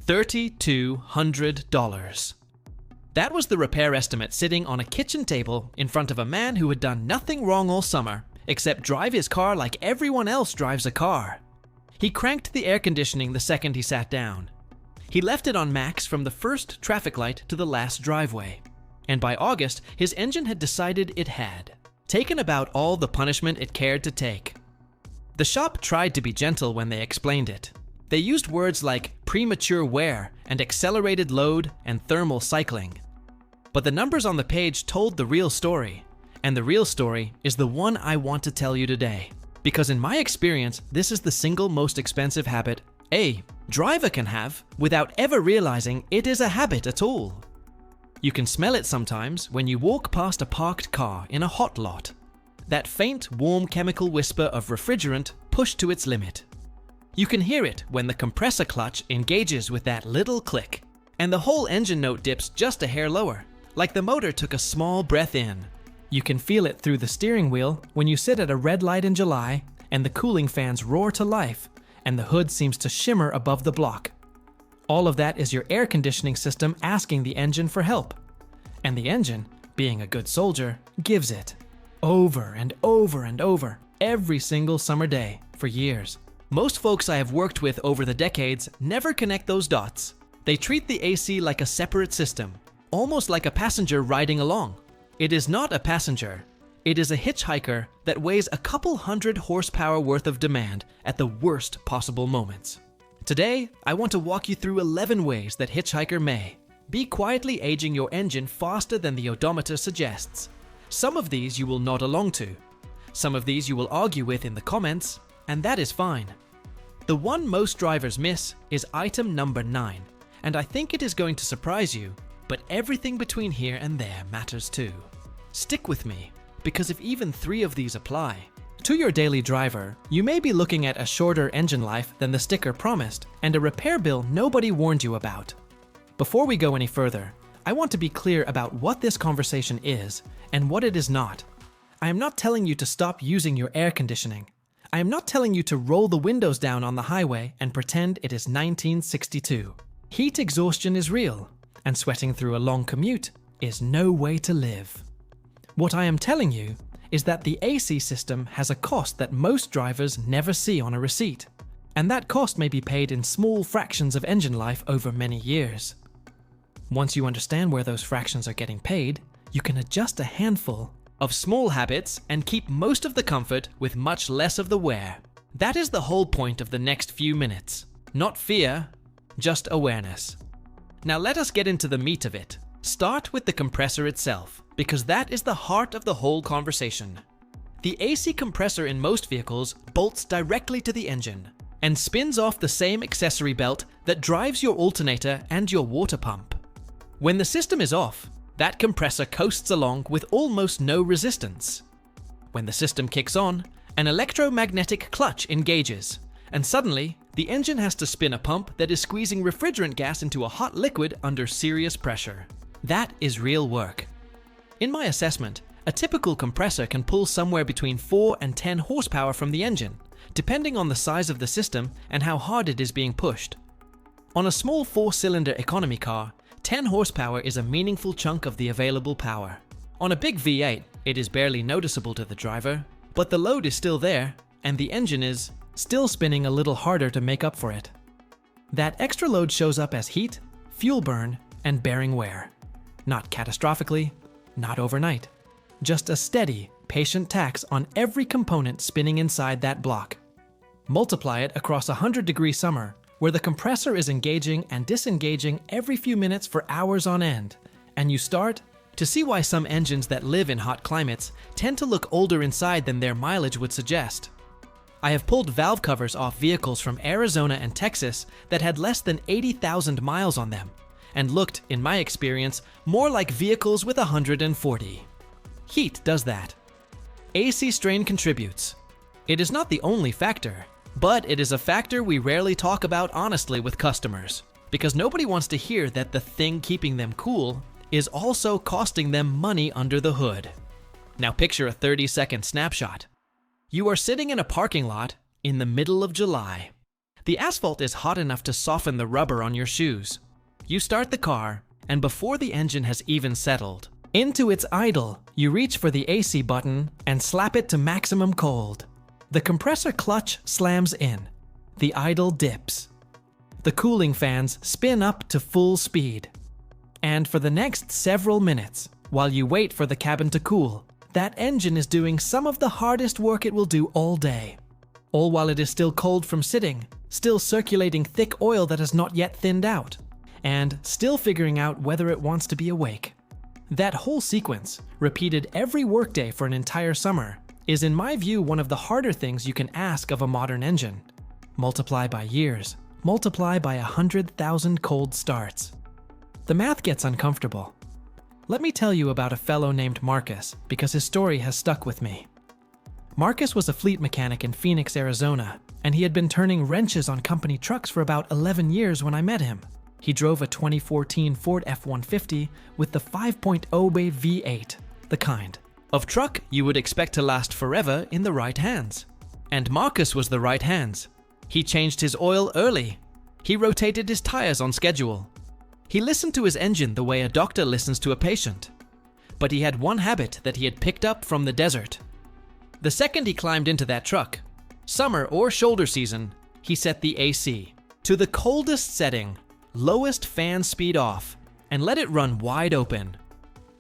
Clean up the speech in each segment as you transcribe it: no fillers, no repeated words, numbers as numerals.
$3,200. That was the repair estimate sitting on a kitchen table in front of a man who had done nothing wrong all summer except drive his car like everyone else drives a car. He cranked the air conditioning the second he sat down. He left it on max from the first traffic light to the last driveway. And by August, his engine had decided it had taken about all the punishment it cared to take. The shop tried to be gentle when they explained it. They used words like premature wear and accelerated load and thermal cycling. But the numbers on the page told the real story, and the real story is the one I want to tell you today. Because in my experience, this is the single most expensive habit a driver can have without ever realizing it is a habit at all. You can smell it sometimes when you walk past a parked car in a hot lot. That faint, warm chemical whisper of refrigerant pushed to its limit. You can hear it when the compressor clutch engages with that little click, and the whole engine note dips just a hair lower, like the motor took a small breath in. You can feel it through the steering wheel when you sit at a red light in July and the cooling fans roar to life and the hood seems to shimmer above the block. All of that is your air conditioning system asking the engine for help. And the engine, being a good soldier, gives it. Over and over and over, every single summer day, for years. Most folks I have worked with over the decades never connect those dots. They treat the AC like a separate system, almost like a passenger riding along. It is not a passenger. It is a hitchhiker that weighs a couple hundred horsepower worth of demand at the worst possible moments. Today, I want to walk you through 11 ways that hitchhiker may be quietly aging your engine faster than the odometer suggests. Some of these you will nod along to. Some of these you will argue with in the comments, and that is fine. The one most drivers miss is item number 9, and I think it is going to surprise you, but everything between here and there matters too. Stick with me, because if even 3 of these apply, to your daily driver, you may be looking at a shorter engine life than the sticker promised, and a repair bill nobody warned you about. Before we go any further, I want to be clear about what this conversation is and what it is not. I am not telling you to stop using your air conditioning. I am not telling you to roll the windows down on the highway and pretend it is 1962. Heat exhaustion is real, and sweating through a long commute is no way to live. What I am telling you is that the AC system has a cost that most drivers never see on a receipt, and that cost may be paid in small fractions of engine life over many years. Once you understand where those fractions are getting paid, you can adjust a handful of small habits and keep most of the comfort with much less of the wear. That is the whole point of the next few minutes. Not fear, just awareness. Now let us get into the meat of it. Start with the compressor itself, because that is the heart of the whole conversation. The AC compressor in most vehicles bolts directly to the engine and spins off the same accessory belt that drives your alternator and your water pump. When the system is off, that compressor coasts along with almost no resistance. When the system kicks on, an electromagnetic clutch engages, and suddenly, the engine has to spin a pump that is squeezing refrigerant gas into a hot liquid under serious pressure. That is real work. In my assessment, a typical compressor can pull somewhere between 4 and 10 horsepower from the engine, depending on the size of the system and how hard it is being pushed. On a small 4-cylinder economy car, 10 horsepower is a meaningful chunk of the available power. On a big V8, it is barely noticeable to the driver, but the load is still there, and the engine is still spinning a little harder to make up for it. That extra load shows up as heat, fuel burn, and bearing wear. Not catastrophically, not overnight. Just a steady, patient tax on every component spinning inside that block. Multiply it across a 100-degree summer, where the compressor is engaging and disengaging every few minutes for hours on end, and you start to see why some engines that live in hot climates tend to look older inside than their mileage would suggest. I have pulled valve covers off vehicles from Arizona and Texas that had less than 80,000 miles on them, and looked, in my experience, more like vehicles with 140. Heat does that. AC strain contributes. It is not the only factor, but it is a factor we rarely talk about honestly with customers, because nobody wants to hear that the thing keeping them cool is also costing them money under the hood. Now picture a 30-second snapshot. You are sitting in a parking lot in the middle of July. The asphalt is hot enough to soften the rubber on your shoes. You start the car, and before the engine has even settled into its idle, you reach for the AC button and slap it to maximum cold. The compressor clutch slams in. The idle dips. The cooling fans spin up to full speed. And for the next several minutes, while you wait for the cabin to cool, that engine is doing some of the hardest work it will do all day. All while it is still cold from sitting, still circulating thick oil that has not yet thinned out, and still figuring out whether it wants to be awake. That whole sequence, repeated every workday for an entire summer, is in my view one of the harder things you can ask of a modern engine. Multiply by years, multiply by 100,000 cold starts. The math gets uncomfortable. Let me tell you about a fellow named Marcus, because his story has stuck with me. Marcus was a fleet mechanic in Phoenix, Arizona, and he had been turning wrenches on company trucks for about 11 years when I met him. He drove a 2014 Ford F-150 with the 5.0 bay V8, the kind of truck you would expect to last forever in the right hands. And Marcus was the right hands. He changed his oil early. He rotated his tires on schedule. He listened to his engine the way a doctor listens to a patient. But he had one habit that he had picked up from the desert. The second he climbed into that truck, summer or shoulder season, he set the AC to the coldest setting, lowest fan speed off, and let it run wide open.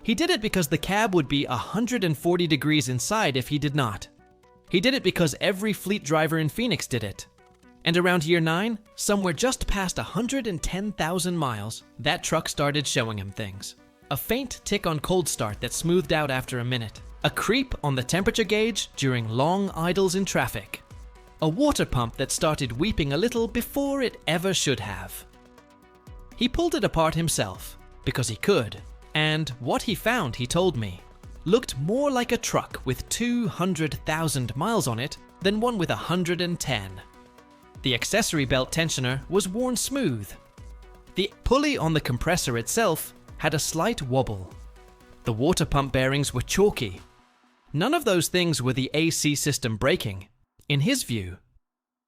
He did it because the cab would be 140 degrees inside if he did not. He did it because every fleet driver in Phoenix did it. And around year 9, somewhere just past 110,000 miles, that truck started showing him things. A faint tick on cold start that smoothed out after a minute. A creep on the temperature gauge during long idles in traffic. A water pump that started weeping a little before it ever should have. He pulled it apart himself, because he could, and what he found, he told me, looked more like a truck with 200,000 miles on it than one with 110. The accessory belt tensioner was worn smooth. The pulley on the compressor itself had a slight wobble. The water pump bearings were chalky. None of those things were the AC system breaking, in his view.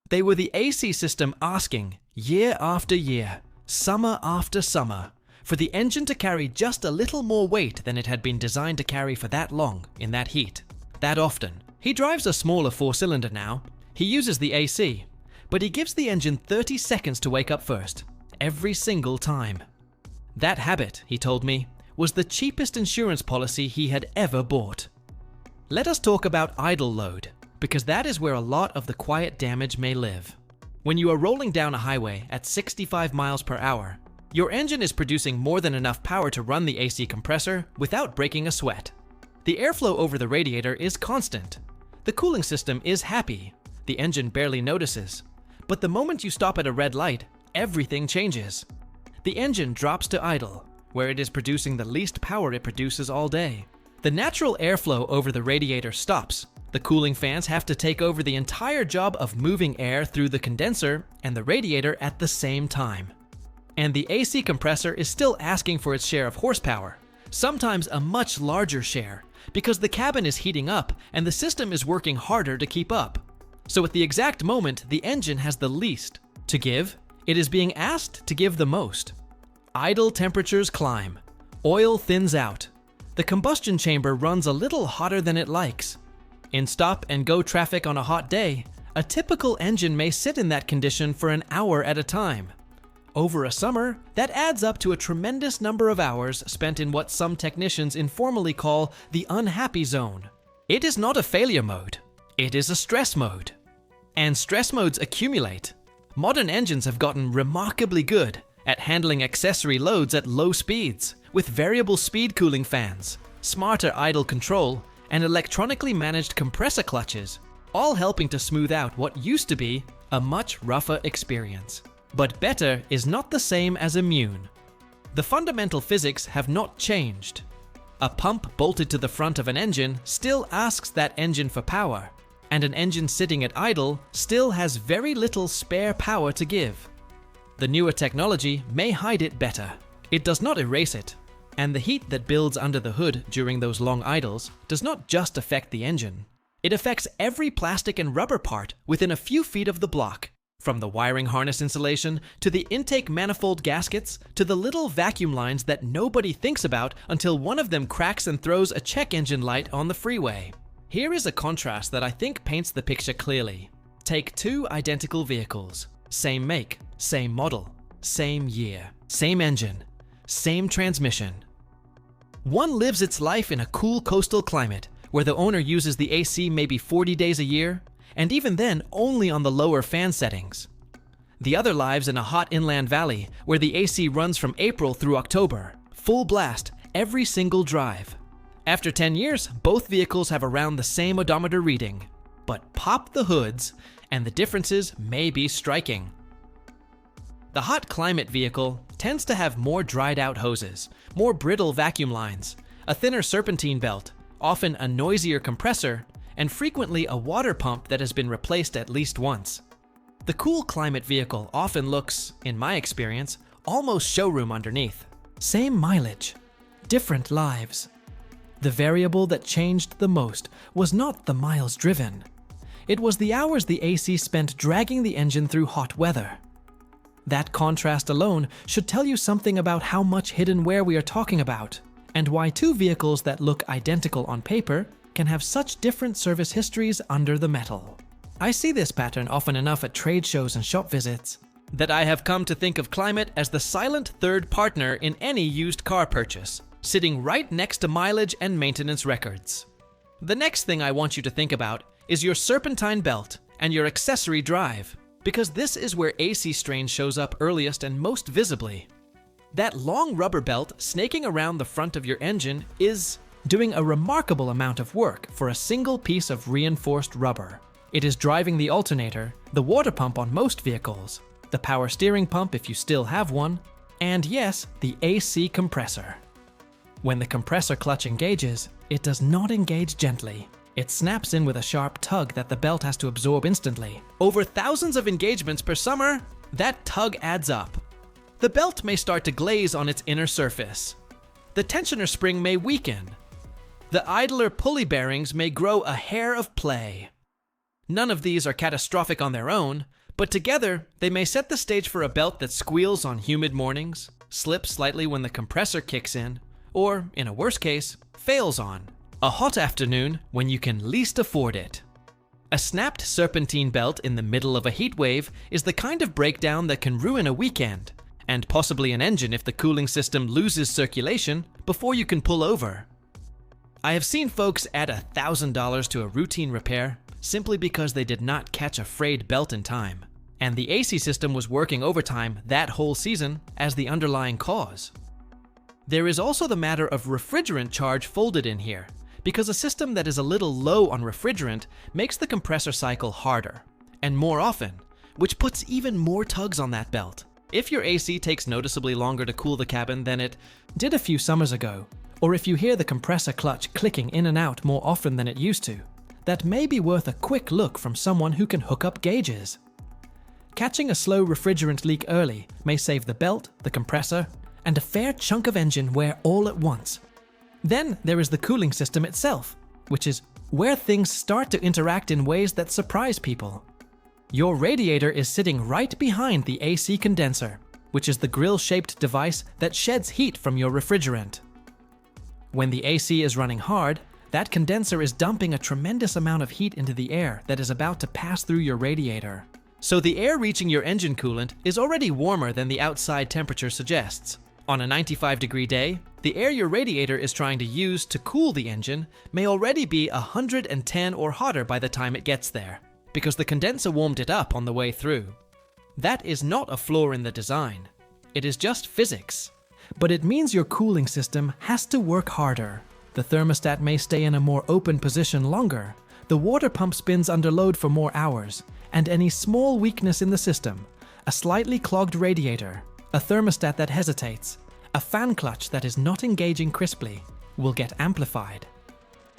They were the AC system asking, year after year, summer after summer, for the engine to carry just a little more weight than it had been designed to carry for that long, in that heat, that often. He drives a smaller 4-cylinder now. He uses the AC, but he gives the engine 30 seconds to wake up first, every single time. That habit, he told me, was the cheapest insurance policy he had ever bought. Let us talk about idle load, because that is where a lot of the quiet damage may live. When you are rolling down a highway at 65 miles per hour, your engine is producing more than enough power to run the AC compressor without breaking a sweat. The airflow over the radiator is constant. The cooling system is happy. The engine barely notices. But the moment you stop at a red light, everything changes. The engine drops to idle, where it is producing the least power it produces all day. The natural airflow over the radiator stops. The cooling fans have to take over the entire job of moving air through the condenser and the radiator at the same time. And the AC compressor is still asking for its share of horsepower, sometimes a much larger share, because the cabin is heating up and the system is working harder to keep up. So at the exact moment the engine has the least to give, it is being asked to give the most. Idle temperatures climb. Oil thins out. The combustion chamber runs a little hotter than it likes. In stop-and-go traffic on a hot day, a typical engine may sit in that condition for an hour at a time. Over a summer, that adds up to a tremendous number of hours spent in what some technicians informally call the unhappy zone. It is not a failure mode. It is a stress mode. And stress modes accumulate. Modern engines have gotten remarkably good at handling accessory loads at low speeds, with variable speed cooling fans, smarter idle control, and electronically managed compressor clutches, all helping to smooth out what used to be a much rougher experience. But better is not the same as immune. The fundamental physics have not changed. A pump bolted to the front of an engine still asks that engine for power, and an engine sitting at idle still has very little spare power to give. The newer technology may hide it better. It does not erase it. And the heat that builds under the hood during those long idles does not just affect the engine. It affects every plastic and rubber part within a few feet of the block. From the wiring harness insulation, to the intake manifold gaskets, to the little vacuum lines that nobody thinks about until one of them cracks and throws a check engine light on the freeway. Here is a contrast that I think paints the picture clearly. Take two identical vehicles. Same make, same model, same year, same engine, same transmission. One lives its life in a cool coastal climate, where the owner uses the AC maybe 40 days a year, and even then only on the lower fan settings. The other lives in a hot inland valley, where the AC runs from April through October, full blast, every single drive. After 10 years, both vehicles have around the same odometer reading, but pop the hoods, and the differences may be striking. The hot climate vehicle tends to have more dried out hoses, more brittle vacuum lines, a thinner serpentine belt, often a noisier compressor, and frequently a water pump that has been replaced at least once. The cool climate vehicle often looks, in my experience, almost showroom underneath. Same mileage, different lives. The variable that changed the most was not the miles driven. It was the hours the AC spent dragging the engine through hot weather. That contrast alone should tell you something about how much hidden wear we are talking about, and why two vehicles that look identical on paper can have such different service histories under the metal. I see this pattern often enough at trade shows and shop visits that I have come to think of Climate as the silent third partner in any used car purchase, sitting right next to mileage and maintenance records. The next thing I want you to think about is your serpentine belt and your accessory drive, because this is where AC strain shows up earliest and most visibly. That long rubber belt snaking around the front of your engine is doing a remarkable amount of work for a single piece of reinforced rubber. It is driving the alternator, the water pump on most vehicles, the power steering pump if you still have one, and yes, the AC compressor. When the compressor clutch engages, it does not engage gently. It snaps in with a sharp tug that the belt has to absorb instantly. Over thousands of engagements per summer, that tug adds up. The belt may start to glaze on its inner surface. The tensioner spring may weaken. The idler pulley bearings may grow a hair of play. None of these are catastrophic on their own, but together they may set the stage for a belt that squeals on humid mornings, slips slightly when the compressor kicks in, or, in a worse case, fails on a hot afternoon when you can least afford it. A snapped serpentine belt in the middle of a heat wave is the kind of breakdown that can ruin a weekend, and possibly an engine if the cooling system loses circulation before you can pull over. I have seen folks add $1,000 to a routine repair simply because they did not catch a frayed belt in time, and the AC system was working overtime that whole season as the underlying cause. There is also the matter of refrigerant charge folded in here, because a system that is a little low on refrigerant makes the compressor cycle harder, and more often, which puts even more tugs on that belt. If your AC takes noticeably longer to cool the cabin than it did a few summers ago, or if you hear the compressor clutch clicking in and out more often than it used to, that may be worth a quick look from someone who can hook up gauges. Catching a slow refrigerant leak early may save the belt, the compressor, and a fair chunk of engine wear all at once. Then there is the cooling system itself, which is where things start to interact in ways that surprise people. Your radiator is sitting right behind the AC condenser, which is the grill-shaped device that sheds heat from your refrigerant. When the AC is running hard, that condenser is dumping a tremendous amount of heat into the air that is about to pass through your radiator. So the air reaching your engine coolant is already warmer than the outside temperature suggests. On a 95-degree day, the air your radiator is trying to use to cool the engine may already be 110 or hotter by the time it gets there, because the condenser warmed it up on the way through. That is not a flaw in the design. It is just physics. But it means your cooling system has to work harder. The thermostat may stay in a more open position longer, the water pump spins under load for more hours, and any small weakness in the system, a slightly clogged radiator, a thermostat that hesitates, a fan clutch that is not engaging crisply, will get amplified.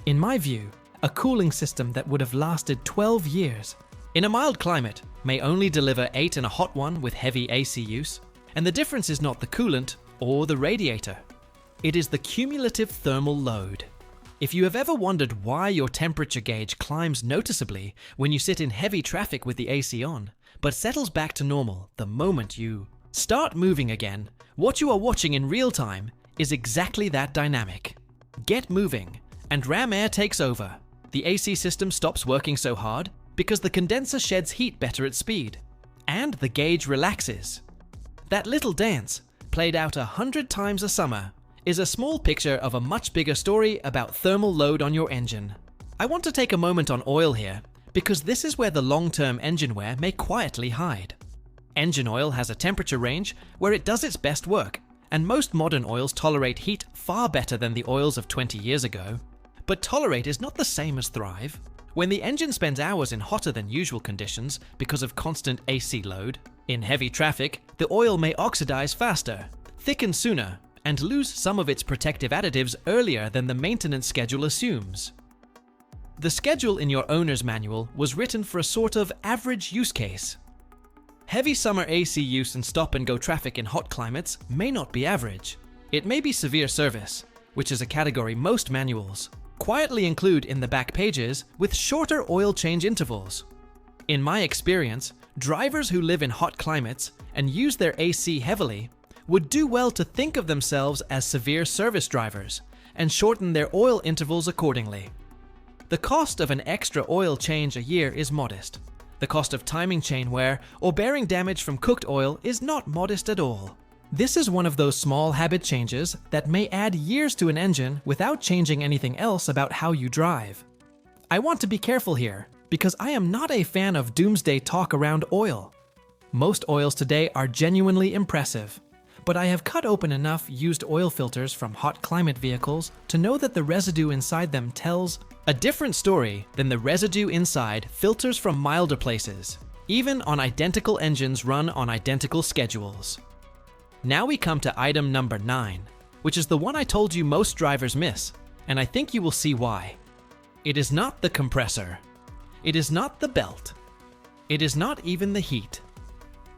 In my view, a cooling system that would have lasted 12 years in a mild climate may only deliver 8 in a hot one with heavy AC use, and the difference is not the coolant or the radiator. It is the cumulative thermal load. If you have ever wondered why your temperature gauge climbs noticeably when you sit in heavy traffic with the AC on, but settles back to normal the moment you start moving again, what you are watching in real time is exactly that dynamic. Get moving, and ram air takes over. The AC system stops working so hard because the condenser sheds heat better at speed, and the gauge relaxes. That little dance, played out 100 times a summer, is a small picture of a much bigger story about thermal load on your engine. I want to take a moment on oil here, because this is where the long-term engine wear may quietly hide. Engine oil has a temperature range where it does its best work, and most modern oils tolerate heat far better than the oils of 20 years ago. But tolerate is not the same as thrive. When the engine spends hours in hotter than usual conditions because of constant AC load, in heavy traffic, the oil may oxidize faster, thicken sooner, and lose some of its protective additives earlier than the maintenance schedule assumes. The schedule in your owner's manual was written for a sort of average use case. Heavy summer AC use and stop-and-go traffic in hot climates may not be average. It may be severe service, which is a category most manuals quietly include in the back pages with shorter oil change intervals. In my experience, drivers who live in hot climates and use their AC heavily would do well to think of themselves as severe service drivers and shorten their oil intervals accordingly. The cost of an extra oil change a year is modest. The cost of timing chain wear or bearing damage from cooked oil is not modest at all. This is one of those small habit changes that may add years to an engine without changing anything else about how you drive. I want to be careful here, because I am not a fan of doomsday talk around oil. Most oils today are genuinely impressive, but I have cut open enough used oil filters from hot climate vehicles to know that the residue inside them tells a different story than the residue inside filters from milder places, even on identical engines run on identical schedules. Now we come to item number 9, which is the one I told you most drivers miss, and I think you will see why. It is not the compressor. It is not the belt. It is not even the heat.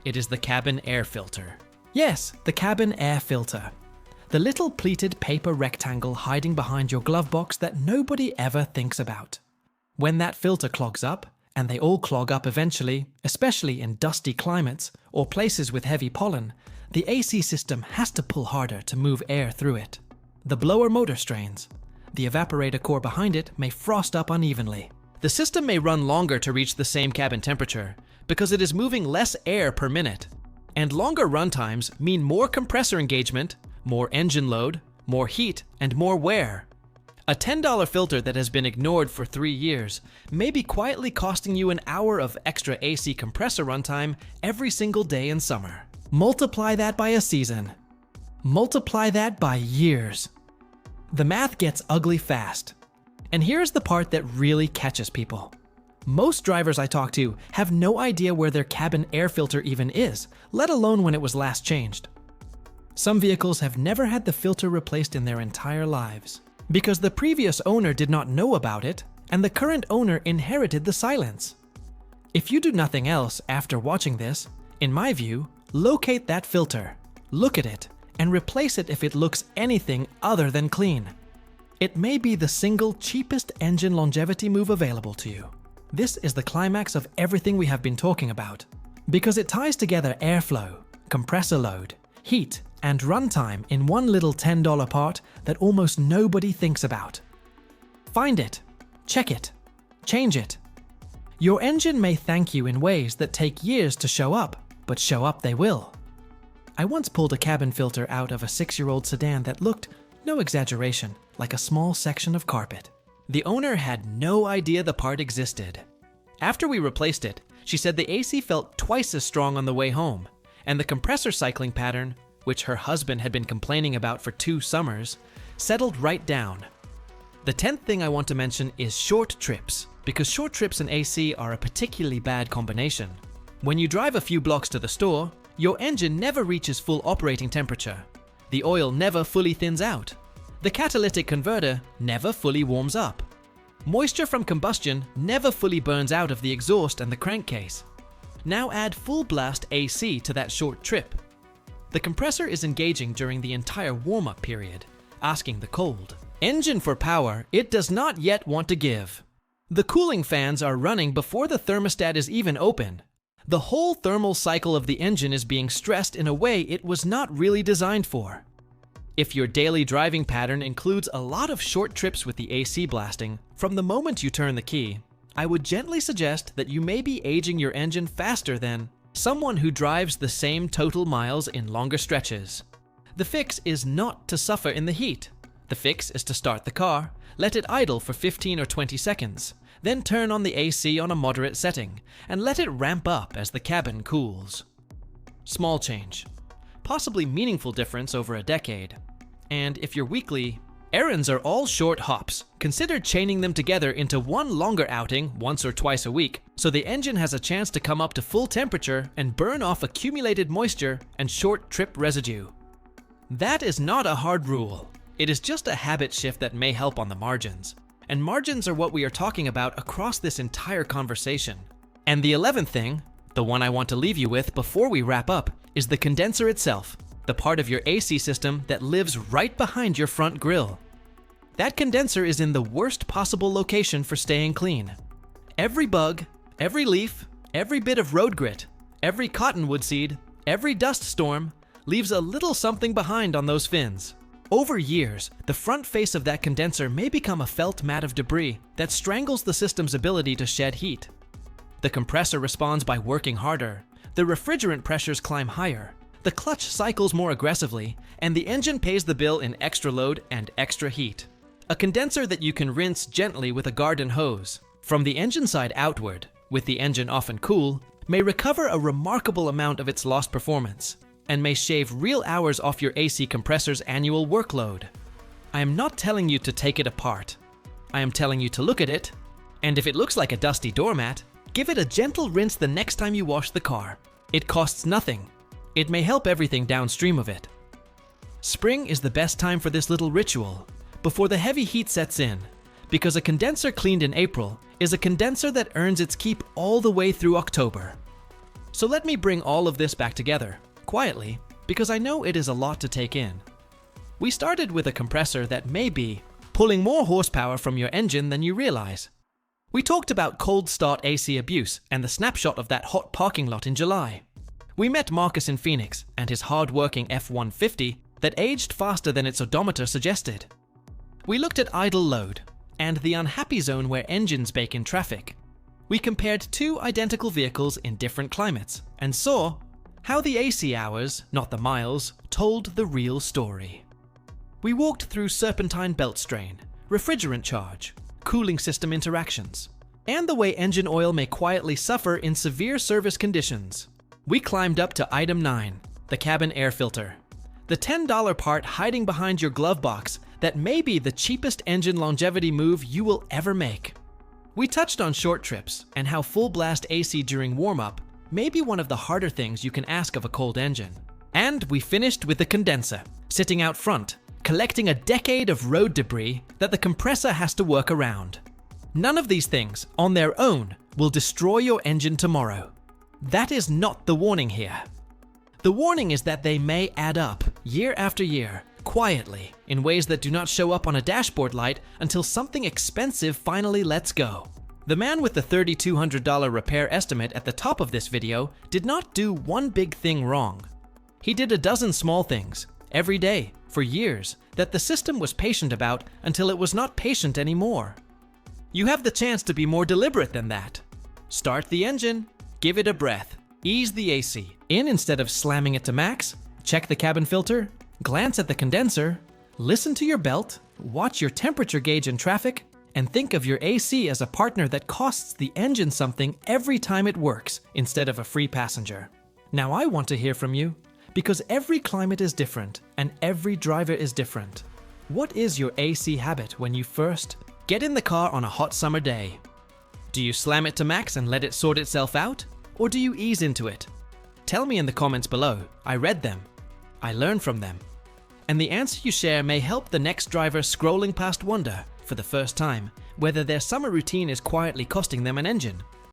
It is the cabin air filter. Yes, the cabin air filter. The little pleated paper rectangle hiding behind your glove box that nobody ever thinks about. When that filter clogs up, and they all clog up eventually, especially in dusty climates or places with heavy pollen, the AC system has to pull harder to move air through it. The blower motor strains. The evaporator core behind it may frost up unevenly. The system may run longer to reach the same cabin temperature because it is moving less air per minute. And longer run times mean more compressor engagement, more engine load, more heat, and more wear. A $10 filter that has been ignored for 3 years may be quietly costing you an hour of extra AC compressor runtime every single day in summer. Multiply that by a season. Multiply that by years. The math gets ugly fast. And here's the part that really catches people. Most drivers I talk to have no idea where their cabin air filter even is, let alone when it was last changed. Some vehicles have never had the filter replaced in their entire lives, because the previous owner did not know about it, and the current owner inherited the silence. If you do nothing else after watching this, in my view, locate that filter, look at it, and replace it if it looks anything other than clean. It may be the single cheapest engine longevity move available to you. This is the climax of everything we have been talking about, because it ties together airflow, compressor load, heat, and runtime in one little $10 part that almost nobody thinks about. Find it, check it, change it. Your engine may thank you in ways that take years to show up, but show up they will. I once pulled a cabin filter out of a 6-year-old sedan that looked, no exaggeration, like a small section of carpet. The owner had no idea the part existed. After we replaced it, she said the AC felt twice as strong on the way home, and the compressor cycling pattern, which her husband had been complaining about for 2 summers, settled right down. The 10th thing I want to mention is short trips, because short trips and AC are a particularly bad combination. When you drive a few blocks to the store, your engine never reaches full operating temperature. The oil never fully thins out. The catalytic converter never fully warms up. Moisture from combustion never fully burns out of the exhaust and the crankcase. Now add full blast AC to that short trip. The compressor is engaging during the entire warm-up period, asking the cold. Engine for power it does not yet want to give. The cooling fans are running before the thermostat is even open. The whole thermal cycle of the engine is being stressed in a way it was not really designed for. If your daily driving pattern includes a lot of short trips with the AC blasting from the moment you turn the key, I would gently suggest that you may be aging your engine faster than someone who drives the same total miles in longer stretches. The fix is not to suffer in the heat. The fix is to start the car, let it idle for 15 or 20 seconds, then turn on the AC on a moderate setting, and let it ramp up as the cabin cools. Small change. Possibly meaningful difference over a decade. And if you're weekly, errands are all short hops. Consider chaining them together into one longer outing once or twice a week, so the engine has a chance to come up to full temperature and burn off accumulated moisture and short trip residue. That is not a hard rule. It is just a habit shift that may help on the margins. And margins are what we are talking about across this entire conversation. And the 11th thing, the one I want to leave you with before we wrap up, is the condenser itself, the part of your AC system that lives right behind your front grille. That condenser is in the worst possible location for staying clean. Every bug, every leaf, every bit of road grit, every cottonwood seed, every dust storm leaves a little something behind on those fins. Over years, the front face of that condenser may become a felt mat of debris that strangles the system's ability to shed heat. The compressor responds by working harder, the refrigerant pressures climb higher, the clutch cycles more aggressively, and the engine pays the bill in extra load and extra heat. A condenser that you can rinse gently with a garden hose, from the engine side outward, with the engine often cool, may recover a remarkable amount of its lost performance, and may shave real hours off your AC compressor's annual workload. I am not telling you to take it apart. I am telling you to look at it, and if it looks like a dusty doormat, give it a gentle rinse the next time you wash the car. It costs nothing. It may help everything downstream of it. Spring is the best time for this little ritual, before the heavy heat sets in, because a condenser cleaned in April is a condenser that earns its keep all the way through October. So let me bring all of this back together, quietly, because I know it is a lot to take in. We started with a compressor that may be pulling more horsepower from your engine than you realize. We talked about cold start AC abuse and the snapshot of that hot parking lot in July. We met Marcus in Phoenix and his hard-working F-150 that aged faster than its odometer suggested. We looked at idle load and the unhappy zone where engines bake in traffic. We compared two identical vehicles in different climates and saw how the AC hours, not the miles, told the real story. We walked through serpentine belt strain, refrigerant charge, cooling system interactions, and the way engine oil may quietly suffer in severe service conditions. We climbed up to item 9, the cabin air filter, the $10 part hiding behind your glove box that may be the cheapest engine longevity move you will ever make. We touched on short trips and how full blast AC during warm-up may be one of the harder things you can ask of a cold engine. And we finished with the condenser, sitting out front, collecting a decade of road debris that the compressor has to work around. None of these things, on their own, will destroy your engine tomorrow. That is not the warning here. The warning is that they may add up, year after year, quietly, in ways that do not show up on a dashboard light until something expensive finally lets go. The man with the $3,200 repair estimate at the top of this video did not do one big thing wrong. He did a dozen small things, every day, for years, that the system was patient about until it was not patient anymore. You have the chance to be more deliberate than that. Start the engine, give it a breath, ease the AC in instead of slamming it to max, check the cabin filter, glance at the condenser, listen to your belt, watch your temperature gauge in traffic, and think of your AC as a partner that costs the engine something every time it works instead of a free passenger. Now I want to hear from you, because every climate is different and every driver is different. What is your AC habit when you first get in the car on a hot summer day? Do you slam it to max and let it sort itself out? Or do you ease into it? Tell me in the comments below. I read them. I learned from them. And the answer you share may help the next driver scrolling past wonder, for the first time, whether their summer routine is quietly costing them an engine.